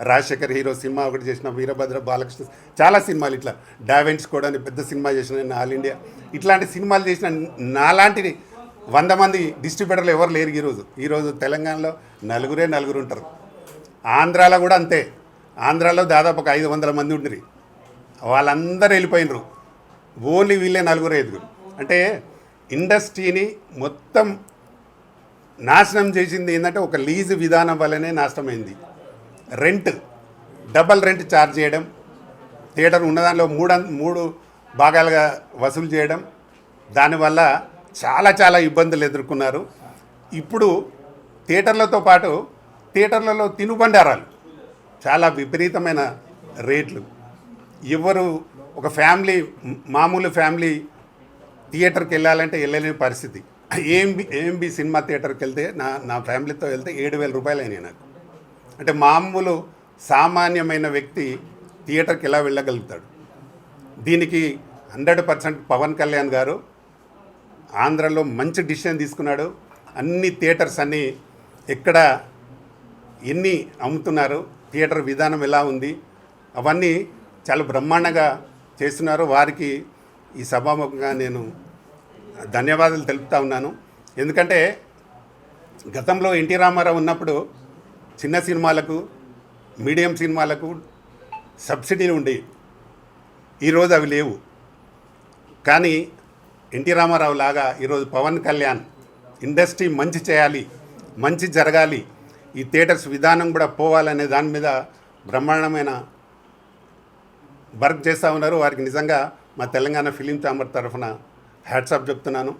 Rajasekhar hero cinema ఒకటి చేసిన, వీరభద్ర బాలకృష్ణ చాలా సినిమాలు, ఇట్లా డావెన్స్ కూడా అని పెద్ద సినిమా చేసిన, ఆల్ ఇండియా ఇట్లాంటి సినిమాలు చేసిన నాలాంటి 100 మంది డిస్ట్రిబ్యూటర్లు ఎవరు లేరు ఈరోజు తెలంగాణలో నలుగురు ఉంటారు. ఆంధ్రాలో కూడా అంతే. ఆంధ్రాలో దాదాపు ఒక 500 మంది ఉండిరి, వాళ్ళందరూ వెళ్ళిపోయినరు. ఓన్లీ వీళ్ళే 4-5. అంటే ఇండస్ట్రీని మొత్తం నాశనం చేసింది ఏంటంటే ఒక లీజు విధానం వల్లనే నాశనమైంది. డబల్ రెంట్ ఛార్జ్ చేయడం, థియేటర్ ఉన్నదానిలో మూడు భాగాలుగా వసూలు చేయడం, దానివల్ల చాలా ఇబ్బందులు ఎదుర్కొన్నారు. ఇప్పుడు థియేటర్లతో పాటు థియేటర్లలో తినుబండారాలు చాలా విపరీతమైన రేట్లు. ఎవరు ఒక మామూలు ఫ్యామిలీ థియేటర్కి వెళ్ళాలంటే వెళ్ళలేని పరిస్థితి. ఏఎంబి సినిమా థియేటర్కి వెళ్తే నా ఫ్యామిలీతో వెళ్తే 7,000 రూపాయలు అయినాయి నాకు. అంటే మామూలు సామాన్యమైన వ్యక్తి థియేటర్కి ఎలా వెళ్ళగలుగుతాడు? దీనికి 100% పవన్ కళ్యాణ్ గారు ఆంధ్రలో మంచి డిసిషన్ తీసుకున్నాడు. అన్ని థియేటర్స్ అన్నీ ఎక్కడ ఎన్ని అమ్ముతున్నారు, థియేటర్ విధానం ఎలా ఉంది, అవన్నీ చాలా బ్రహ్మాండంగా చేస్తున్నారు. వారికి ఈ సభాముఖంగా నేను ధన్యవాదాలు తెలుపుతా ఉన్నాను. ఎందుకంటే గతంలో ఎన్టీ రామారావు ఉన్నప్పుడు చిన్న సినిమాలకు, మీడియం సినిమాలకు సబ్సిడీలు ఉండేవి. ఈరోజు అవి లేవు. కానీ ఎన్టీ రామారావు లాగా ఈరోజు పవన్ కళ్యాణ్ ఇండస్ట్రీ మంచి చేయాలి, మంచి జరగాలి, ఈ థియేటర్స్ విధానం కూడా పోవాలనే దాని మీద బ్రహ్మాండమైన వర్క్ చేస్తూ ఉన్నారు. వారికి నిజంగా మా తెలంగాణ ఫిలిం ఛాంబర్ తరఫున హ్యాట్స్ ఆఫ్ చెప్తున్నాను.